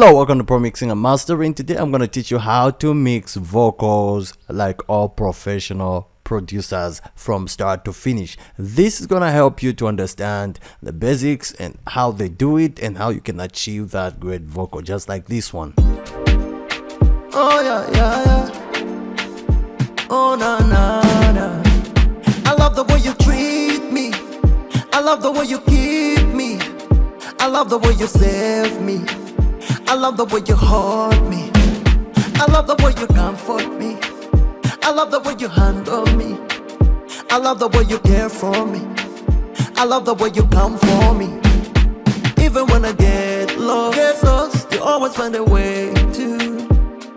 Hello, welcome to Pro Mixing and Mastering. Today I'm going to teach you how to mix vocals like all professional producers from start to finish. This is going to help you to understand the basics and how they do it and how you can achieve that great vocal just like this one. Oh yeah, yeah, yeah. Oh na na na. I love the way you treat me. I love the way you keep me. I love the way you save me. I love the way you hold me. I love the way you comfort me. I love the way you handle me. I love the way you care for me. I love the way you come for me. Even when I get lost, you always find a way to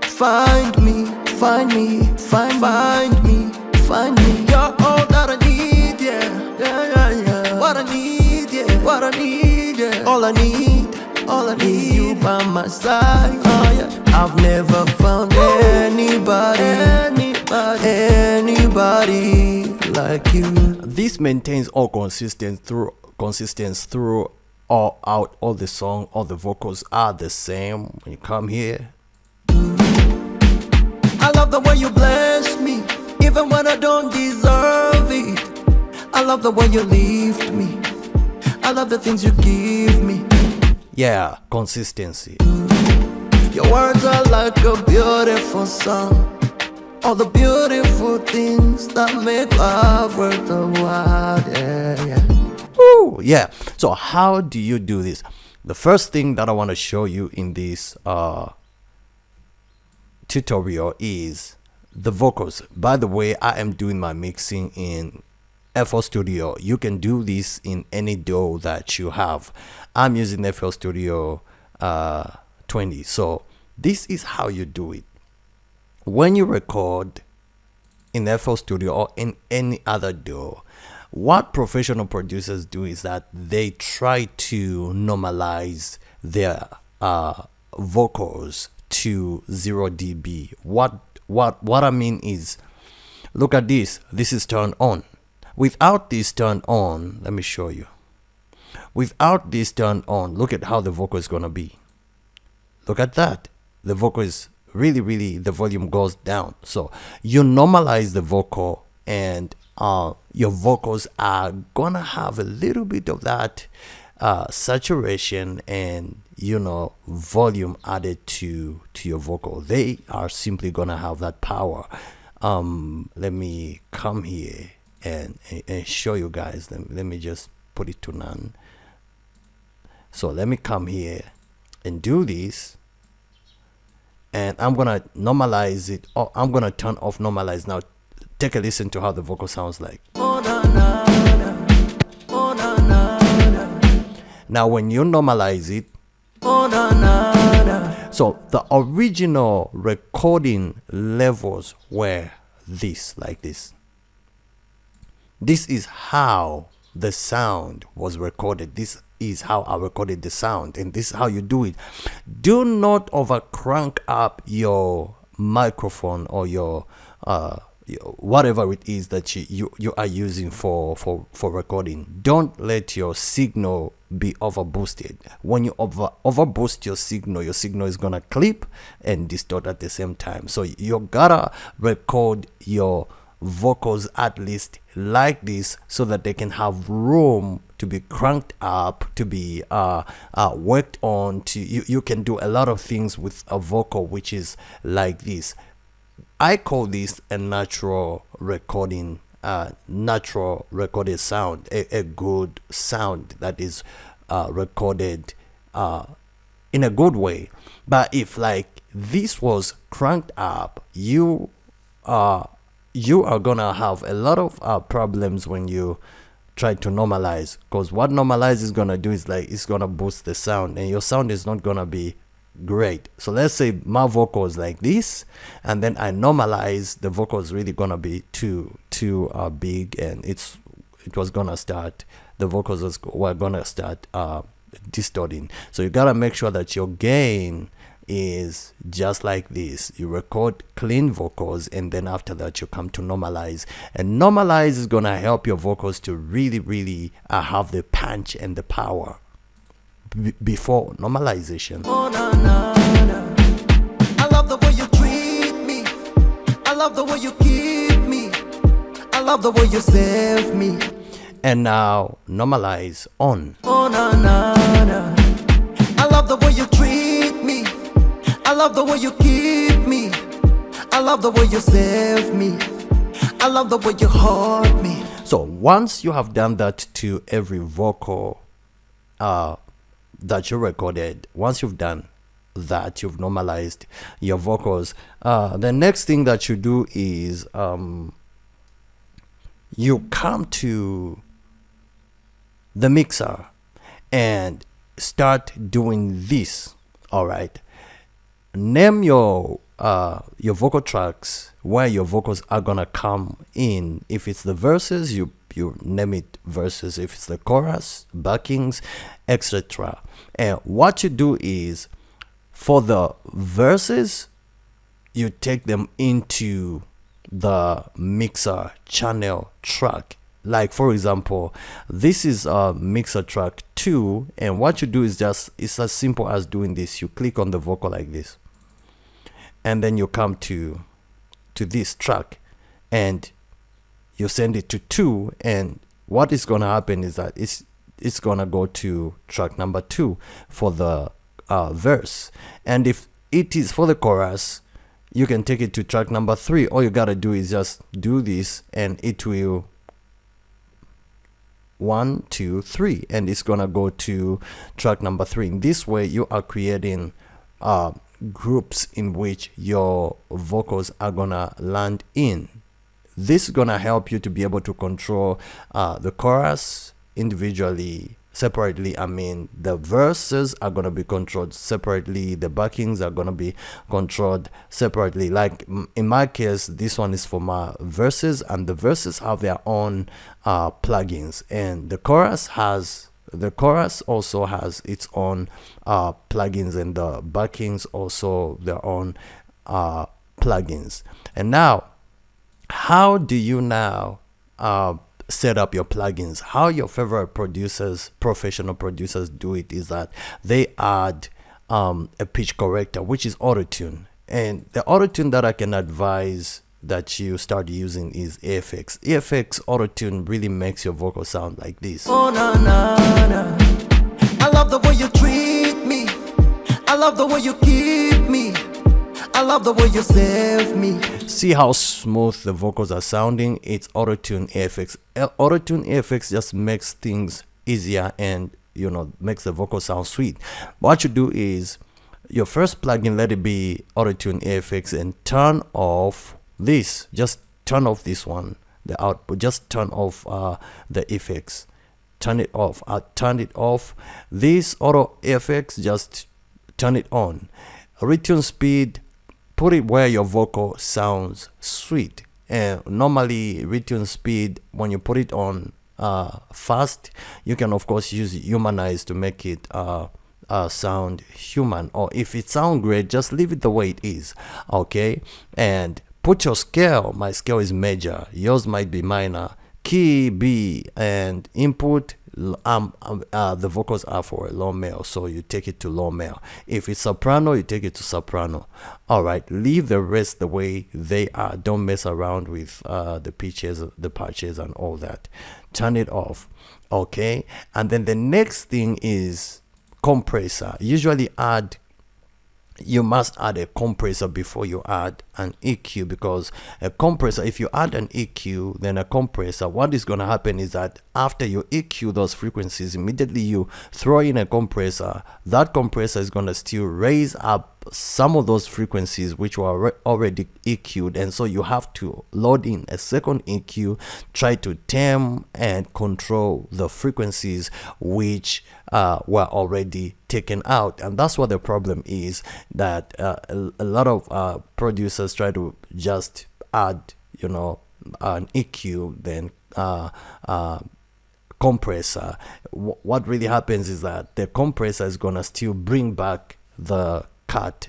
find me, find me, find me, find me. You're all that I need, yeah, yeah, yeah, yeah. What I need, yeah, what I need, yeah. All I need is you by my side. Oh yeah, I've never found anybody like you. This maintains all consistency through all the song. All the vocals are the same when you come here. I love the way you bless me, even when I don't deserve it. I love the way you lift me. I love the things you give me. Yeah, consistency. Your words are like a beautiful song. All the beautiful things that make love worth the while. Yeah, yeah. Woo, yeah. So how do you do this? The first thing that I want to show you in this tutorial is the vocals. By the way, I am doing my mixing in FL Studio. You can do this in any DAW that you have. I'm using FL Studio 20. So this is how you do it. When you record in FL Studio or in any other DAW, what professional producers do is that they try to normalize their vocals to 0 dB. What I mean is, look at this. This is turned on. Without this turned on, let me show you. Without this turned on, look at how the vocal is gonna be. Look at that. The vocal is really, the volume goes down. So you normalize the vocal and your vocals are gonna have a little bit of that saturation and volume added to your vocal. They are simply gonna have that power. Let me come here and show you guys. Let me just put it to none. So let me come here and do this, and I'm gonna normalize it. Oh, I'm gonna turn off normalize. Now take a listen to how the vocal sounds like. Oh, na, na, na. Oh, na, na, na. Now when you normalize it, oh, na, na, na. So the original recording levels were like this. This is how the sound was recorded. This is how I recorded the sound, and this is how you do it. Do not over crank up your microphone or your whatever it is that you are using for recording. Don't let your signal be over boosted. When you over boost your signal is gonna clip and distort at the same time. So you gotta record your vocals at least like this so that they can have room to be cranked up, to be worked on. You can do a lot of things with a vocal which is like this. I call this a natural recorded sound, a good sound that is recorded in a good way. But if like this was cranked up, you are gonna have a lot of problems when you try to normalize, because what normalize is gonna do is like it's gonna boost the sound and your sound is not gonna be great. So let's say my vocal is like this, and then I normalize, the vocal is really gonna be too big, and it was gonna start, the vocals were gonna start distorting. So you gotta make sure that your gain is just like this. You record clean vocals, and then after that you come to normalize, and normalize is gonna help your vocals to really have the punch and the power before normalization. Oh, na, na. love the way you keep me. I love the way you save me. And now normalize on. Oh na na na. I love the way you treat me. I love the way you keep me. I love the way you save me. I love the way you hold me. So once you have done that to every vocal that you recorded, once you've done that, you've normalized your vocals, the next thing that you do is you come to the mixer and start doing this. All right, name your vocal tracks where your vocals are gonna come in. If it's the verses, you name it verses. If it's the chorus, backings, etc. And what you do is, for the verses, you take them into the mixer channel track. Like for example, this is mixer track 2, and what you do is it's as simple as doing this. You click on the vocal like this, and then you come to this track and you send it to 2, and what is gonna happen is that it's gonna go to track number 2 for the verse. And if it is for the chorus, you can take it to track number 3. All you gotta do is just do this, and it will 1 2 3, and it's gonna go to track number 3. In this way, you are creating groups in which your vocals are gonna land in. This is gonna help you to be able to control the chorus individually, separately. I mean, the verses are gonna be controlled separately, the backings are gonna be controlled separately. Like in my case, this one is for my verses, and the verses have their own plugins, and the chorus also has its own plugins, and the backings also their own plugins. And now, how do you now set up your plugins? How your favorite producers, professional producers, do it is that they add a pitch corrector, which is autotune. And the autotune that I can advise that you start using is EFX. EFX autotune really makes your vocal sound like this. Oh na na na. I love the way you treat me. I love the way you keep me. I love the way you save me. See how smooth the vocals are sounding? It's autotune EFX. Autotune EFX just makes things easier and, you know, makes the vocal sound sweet. What you do is, your first plugin, let it be autotune EFX, and turn off this. Just turn off this one, the output. Just turn off the effects. Turn it off. Turn it off. This auto EFX, just turn it on. Retune speed, put it where your vocal sounds sweet. And normally retune speed, when you put it on fast, you can of course use humanize to make it sound human, or if it sounds great, just leave it the way it is. Okay, and put your scale. My scale is major, yours might be minor. Key B, and input the vocals are for a low male, so you take it to low male. If it's soprano, you take it to soprano. All right, leave the rest the way they are. Don't mess around with the pitches, the patches, and all that. Turn it off. Okay, and then the next thing is compressor. You must add a compressor before you add an EQ, because a compressor, if you add an EQ then a compressor, what is going to happen is that after you EQ those frequencies, immediately you throw in a compressor. That compressor is going to still raise up some of those frequencies which were already EQ'd, and so you have to load in a second EQ, try to tame and control the frequencies which were already taken out. And that's what the problem is, that a lot of producers try to just add, you know, an EQ, then compressor. What really happens is that the compressor is gonna still bring back the cut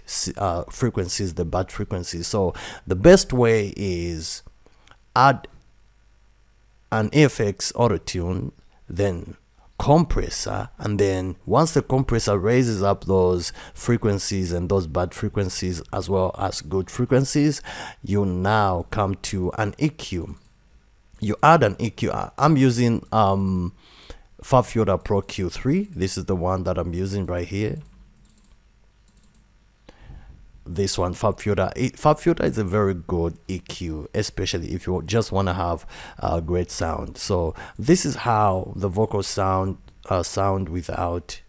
frequencies, the bad frequencies. So the best way is add an FX autotune, then compressor, and then once the compressor raises up those frequencies and those bad frequencies as well as good frequencies, you now come to an EQ. You add an EQ. I'm using Fab Filter Pro Q3. This is the one that I'm using right here. This one, Fab Filter. Fab Filter is a very good EQ, especially if you just want to have a great sound. So this is how the vocals sound without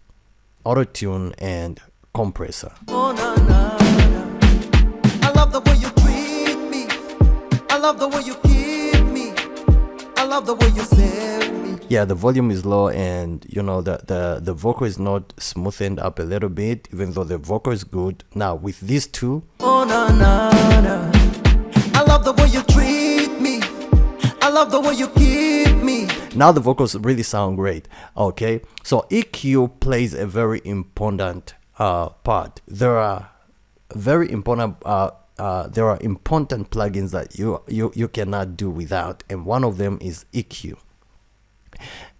auto-tune and compressor. Oh, na, na, na. I love the way you treat me. I love the way you keep me. I love the way you save me. Yeah, the volume is low, and you know the vocal is not smoothened up a little bit, even though the vocal is good. Now with these two, oh na na na, I love the way you treat me. I love the way you keep me. Now the vocals really sound great. Okay, so EQ plays a very important part. There are very important plugins that you cannot do without, and one of them is EQ.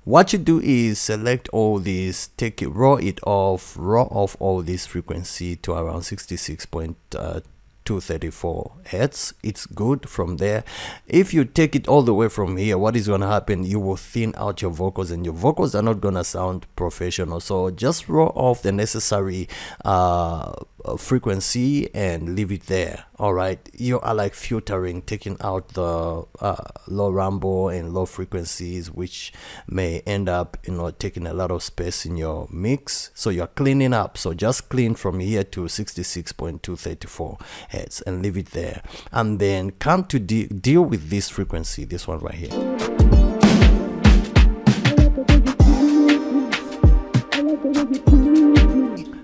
What you do is select all these, raw off all this frequency to around 66.234 hertz. It's good from there. If you take it all the way from here, what is going to happen? You will thin out your vocals, and your vocals are not going to sound professional. So just raw off the necessary frequency and leave it there. All right, you are like filtering, taking out the low rumble and low frequencies, which may end up taking a lot of space in your mix. So you're cleaning up. So just clean from here to 66.234 hertz and leave it there, and then come to deal with this frequency, this one right here.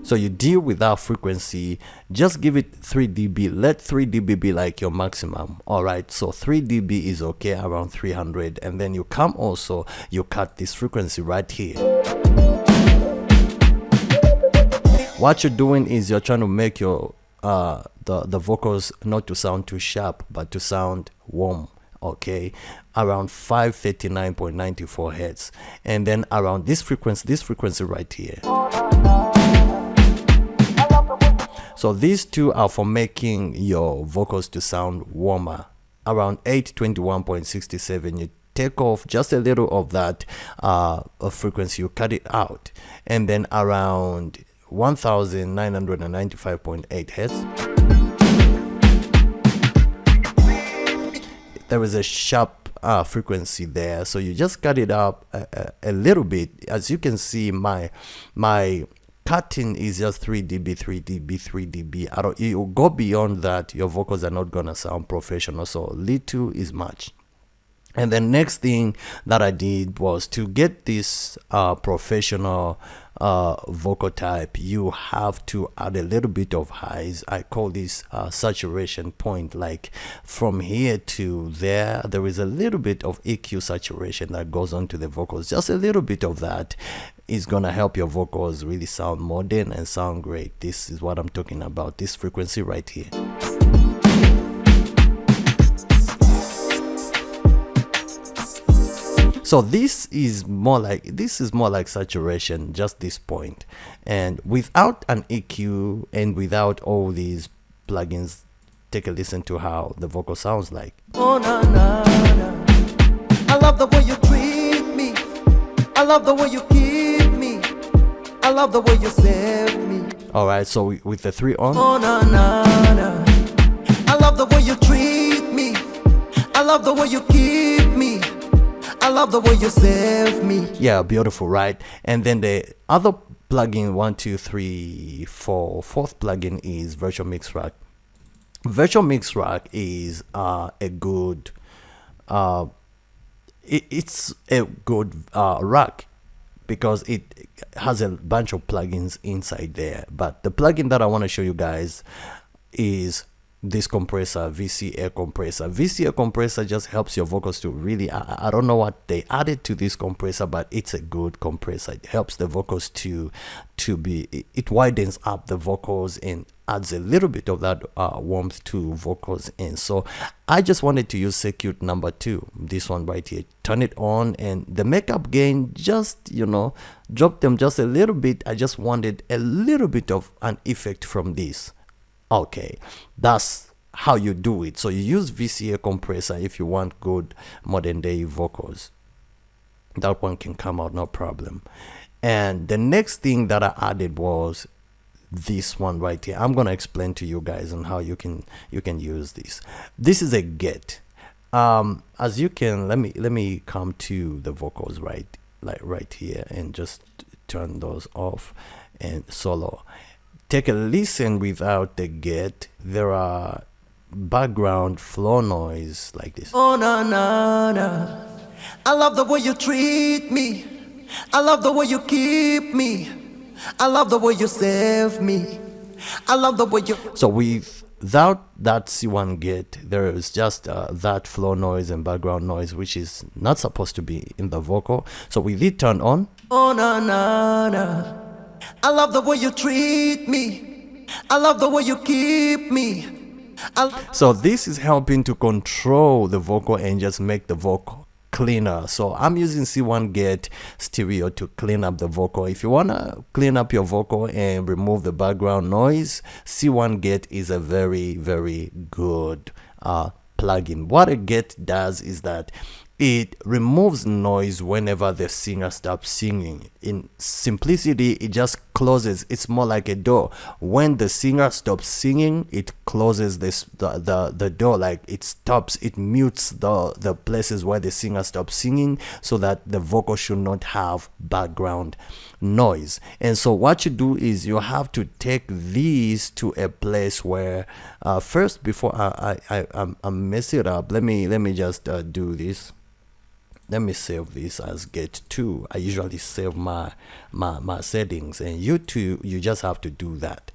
So you deal with that frequency, just give it 3 dB. Let 3 dB be like your maximum. All right, so 3 dB is okay, around 300. And then you come also, you cut this frequency right here. What you're doing is you're trying to make your the vocals not to sound too sharp, but to sound warm. Okay, around 539.94 hertz, and then around this frequency right here. So these two are for making your vocals to sound warmer. Around 821.67, you take off just a little of that frequency, you cut it out, and then around 1995.8 hertz, there is a sharp frequency there, so you just cut it up a little bit. As you can see, my cutting is just 3 dB, 3 dB, 3 dB. You go beyond that, your vocals are not gonna sound professional. So little is much. And the next thing that I did was to get this professional vocal type, you have to add a little bit of highs. I call this saturation point. Like from here to there is a little bit of EQ saturation that goes on to the vocals. Just a little bit of that is gonna help your vocals really sound modern and sound great. This is what I'm talking about, this frequency right here. So this is more like saturation, just this point. And without an EQ and without all these plugins, take a listen to how the vocal sounds like. Oh na na na, I love the way you treat me. I love the way you keep me. I love the way you save me. All right, so with the 3 on. Oh na na na, I love the way you treat me. I love the way you keep me. I love the way you save me. Yeah, beautiful, right? And then the other plugin, 1, 2, 3, 4, fourth plugin is Virtual Mix Rack. Virtual Mix Rack is a good it's a good rack because it has a bunch of plugins inside there. But the plugin that I want to show you guys is this compressor, VC Air Compressor. VC Air Compressor just helps your vocals to really, I don't know what they added to this compressor, but it's a good compressor. It helps the vocals to be, it widens up the vocals and adds a little bit of that warmth to vocals. And so I just wanted to use circuit number 2, this one right here. Turn it on, and the makeup gain, just, you know, drop them just a little bit. I just wanted a little bit of an effect from this. Okay, that's how you do it. So you use VCA compressor if you want good modern day vocals. That one can come out no problem. And the next thing that I added was this one right here. I'm gonna explain to you guys on how you can use this. This is a get. As you can, let me come to the vocals right here and just turn those off and solo. Take a listen without the get. There are background floor noise like this. Oh na na na, I love the way you treat me. I love the way you keep me. I love the way you save me. I love the way you. So without that C1 get, there is just that floor noise and background noise, which is not supposed to be in the vocal. So with it turned on. Oh na na na, I love the way you treat me. I love the way you keep me. So this is helping to control the vocal and just make the vocal cleaner. So I'm using C1 get stereo to clean up the vocal. If you want to clean up your vocal and remove the background noise, C1 get is a very, very good plugin. What a get does is that it removes noise whenever the singer stops singing. In simplicity, it just closes. It's more like a door. When the singer stops singing, it closes the door, like it stops, it mutes the places where the singer stops singing, so that the vocal should not have background noise. And so what you do is you have to take these to a place where first, before I mess it up, let me just do this. Let me save this as get 2. I usually save my settings, and you just have to do that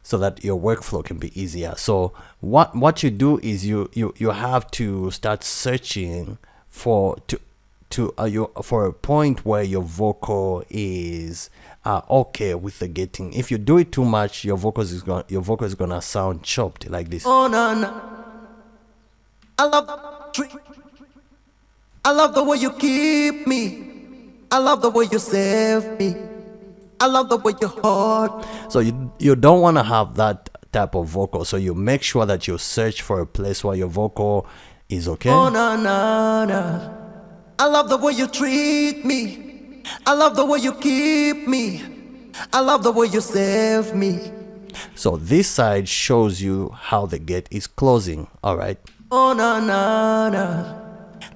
so that your workflow can be easier. So what you do is you have to start searching for for a point where your vocal is okay with the getting. If you do it too much, your vocal is gonna sound chopped like this. Oh no no, I love the way you keep me. I love the way you save me. I love the way you hold. So you don't want to have that type of vocal. So you make sure that you search for a place where your vocal is okay. Oh na na na, I love the way you treat me. I love the way you keep me. I love the way you save me. So this side shows you how the get is closing. All right. Oh na na na.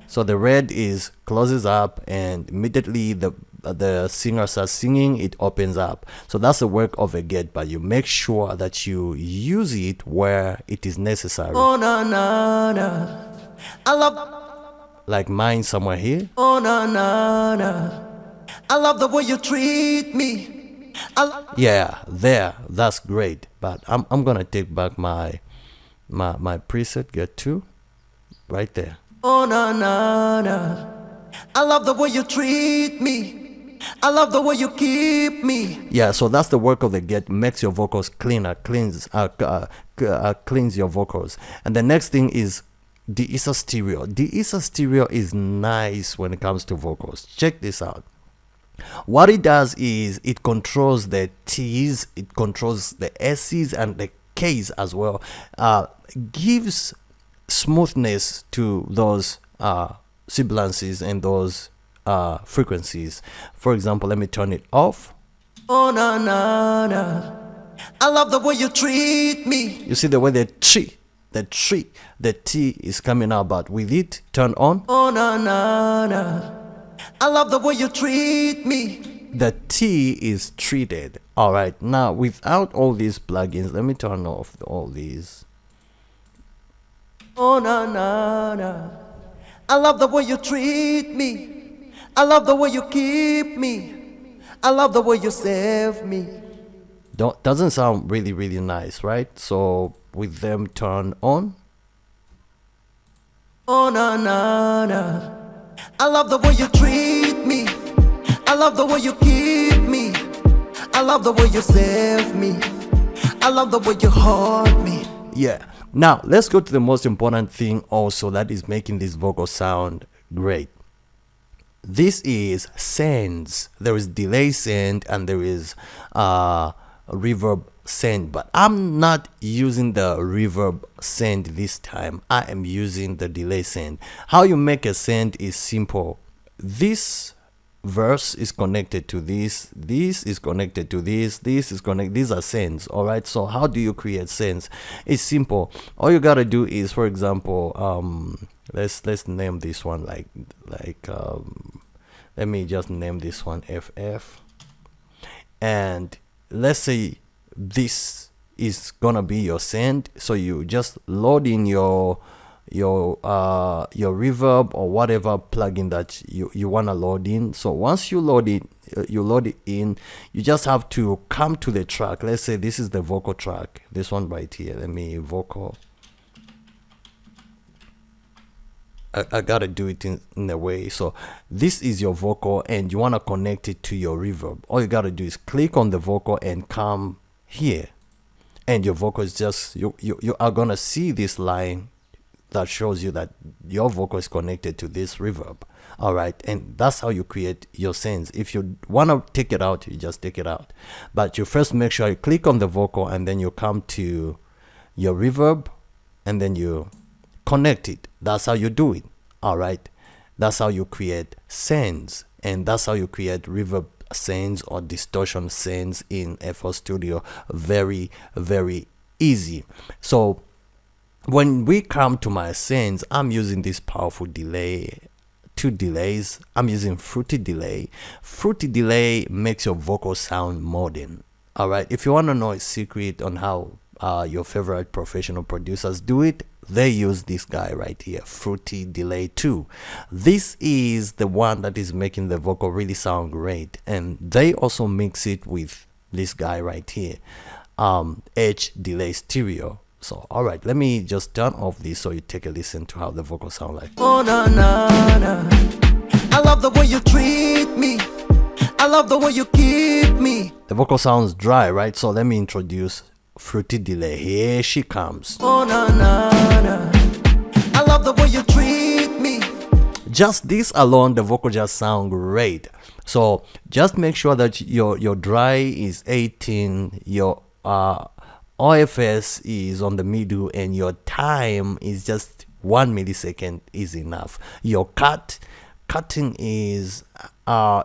So the red is closes up, and immediately the singer starts singing, it opens up. So that's the work of a get, but you make sure that you use it where it is necessary. Oh na na na, I love, like mine somewhere here. Oh na na na, I love the way you treat me. Yeah, there, that's great. But I'm gonna take back my preset get 2 right there. Oh na na na, I love the way you treat me. I love the way you keep me. Yeah, so that's the work of the get. Makes your vocals cleaner, cleans your vocals. And the next thing is De-essing stereo. De-essing stereo is nice when it comes to vocals. Check this out. What it does is it controls the T's, it controls the S's and the K's as well. Gives smoothness to those sibilances and those frequencies. For example, let me turn it off. Oh na na na, I love the way you treat me. You see the way the T is coming out, but with it turn on. Oh na na na, I love the way you treat me. The T is treated. All right, now without all these plugins, let me turn off all these. Oh na na na, I love the way you treat me. I love the way you keep me. I love the way you save me. Doesn't sound really nice, right? So with them turned on. Oh na na na, I love the way you treat me. I love the way you keep me. I love the way you save me. I love the way you hold me. Yeah. Now let's go to the most important thing also that is making this vocal sound great. This is sends. There is delay send and there is reverb send, but I'm not using the reverb send this time. I am using the delay send. How you make a send is simple. This verse is connected to this is connected to this is connected. These are sends. All right, so how do you create sends? It's simple. All you gotta do is, for example, let's name this one like let me just name this one FF, and let's say this is gonna be your send. So you just load in your reverb or whatever plugin that you want to load in. So once you load it in, you just have to come to the track. Let's say this is the vocal track, this one right here. Let me vocal. I gotta do it in a way. So this is your vocal and you want to connect it to your reverb. All you gotta do is click on the vocal and come here, and your vocal is just you are gonna see this line that shows you that your vocal is connected to this reverb. All right, and that's how you create your sends. If you want to take it out, you just take it out, but you first make sure you click on the vocal and then you come to your reverb and then you connect it. That's how you do it. All right, that's how you create sends, and that's how you create reverb sends or distortion sends in FL Studio. Very, very easy. So when we come to my sends, I'm using this powerful delay, two delays. I'm using Fruity Delay. Fruity Delay makes your vocal sound modern. All right, if you want to know a secret on how your favorite professional producers do it, they use this guy right here, Fruity Delay 2. This is the one that is making the vocal really sound great, and they also mix it with this guy right here, H Delay Stereo. So all right, let me just turn off this so you take a listen to how the vocals sound like. Oh na na na, I love the way you treat me, I love the way you keep me. The vocal sounds dry, right? So let me introduce Fruity Delay. Here she comes. Oh na na na, I love the way you treat me. Just this alone, the vocal just sound great. So just make sure that your dry is 18, your OFS is on the middle, and your time is just 1 millisecond is enough. Your cutting is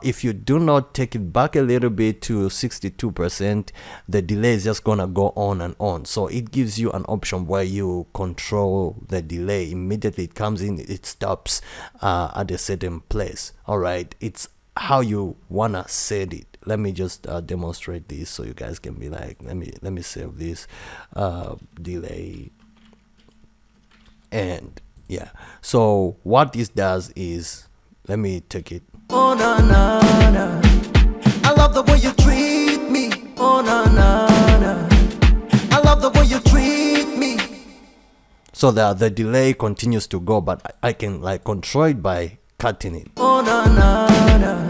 if you do not take it back a little bit to 62%, the delay is just gonna go on and on. So it gives you an option where you control the delay. Immediately it comes in, it stops at a certain place. All right, it's how you wanna set it. Let me just demonstrate this so you guys can be like, let me save this delay. And yeah, so what this does is, let me take it. Oh na na na, I love the way you treat me. Oh na na na, I love the way you treat me. So the delay continues to go, but I can like control it by cutting it. Oh na na na,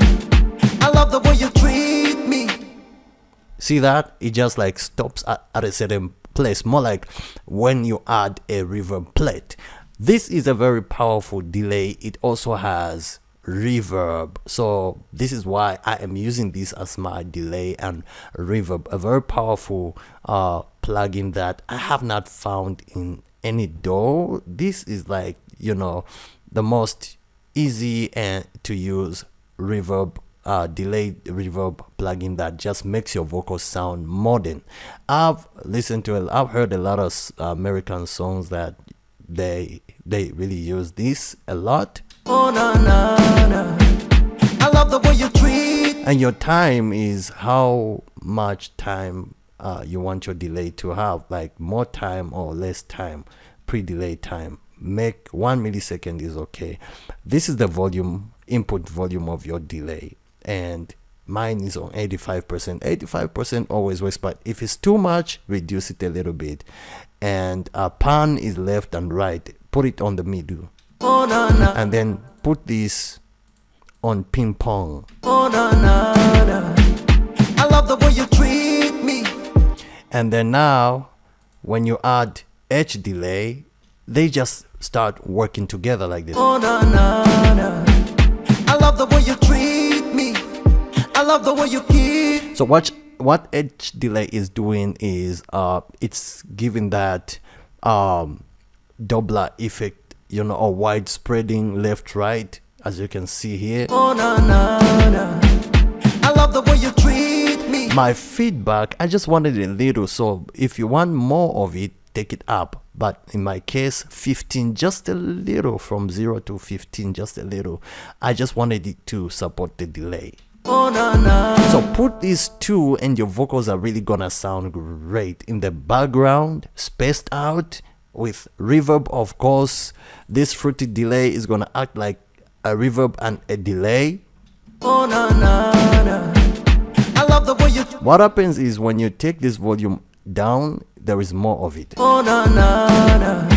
I love the way you treat me. See that? It just like stops at a certain place, more like when you add a reverb plate. This is a very powerful delay. It also has reverb, so this is why I am using this as my delay and reverb, a very powerful plugin that I have not found in any DAW. This is like, you know, the most easy and to use reverb delay reverb plugin that just makes your vocals sound modern. I've heard a lot of American songs that they really use this a lot. Oh na na na, I love the way you treat. And your time is how much time you want your delay to have, like more time or less time, pre-delay time. Make 1 millisecond is okay. This is the volume, input volume of your delay, and mine is on 85%. 85% always works, but if it's too much, reduce it a little bit. And pan is left and right, put it on the middle. Oh na na, And then put this on ping pong. oh na na na, I love the way you treat me. And then now when you add edge delay, they just start working together like this. Oh na na na, I love the way you treat me, I love the way you keep. So what edge delay is doing is it's giving that Doppler effect, you know, or wide spreading left right, as you can see here. Oh na na na, I love the way you treat me. My feedback, I just wanted a little, so if you want more of it, take it up. But in my case, 15, just a little, from 0 to 15, just a little. I just wanted it to support the delay. Oh na na. So put these two and your vocals are really gonna sound great. In the background, spaced out with reverb, of course. This fruity delay is gonna act like a reverb and a delay. Oh na na na, I love the way you. What happens is when you take this volume down, there is more of it. Oh na na na,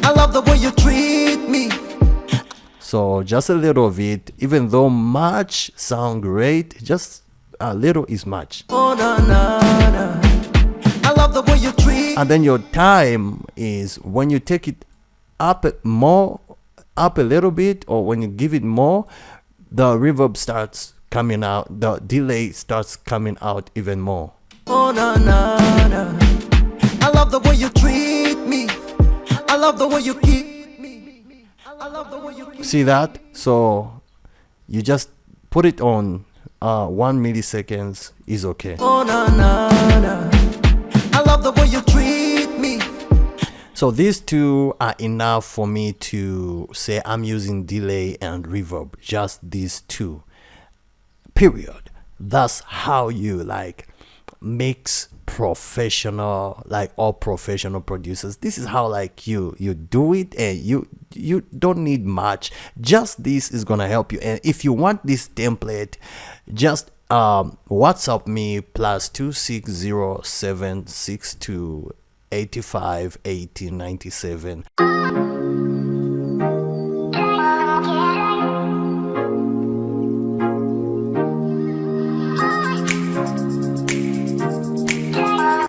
I love the way you treat me. So just a little of it, even though much sound great, just a little is much. Oh na na na, I love the way you treat. And then your time is when you take it up more, up a little bit, or when you give it more, the reverb starts coming out, the delay starts coming out even more. Oh na na na, I love the way you treat me, I love the way you keep me, I love the way you keep. See that? So you just put it on 1 milliseconds is okay. Oh na na na, I love the way you treat me. So these two are enough for me to say I'm using delay and reverb, just these two, period. That's how you like mix professional, like all professional producers. This is how like you do it, and you don't need much. Just this is gonna help you. And if you want this template, just WhatsApp me +2607628581897.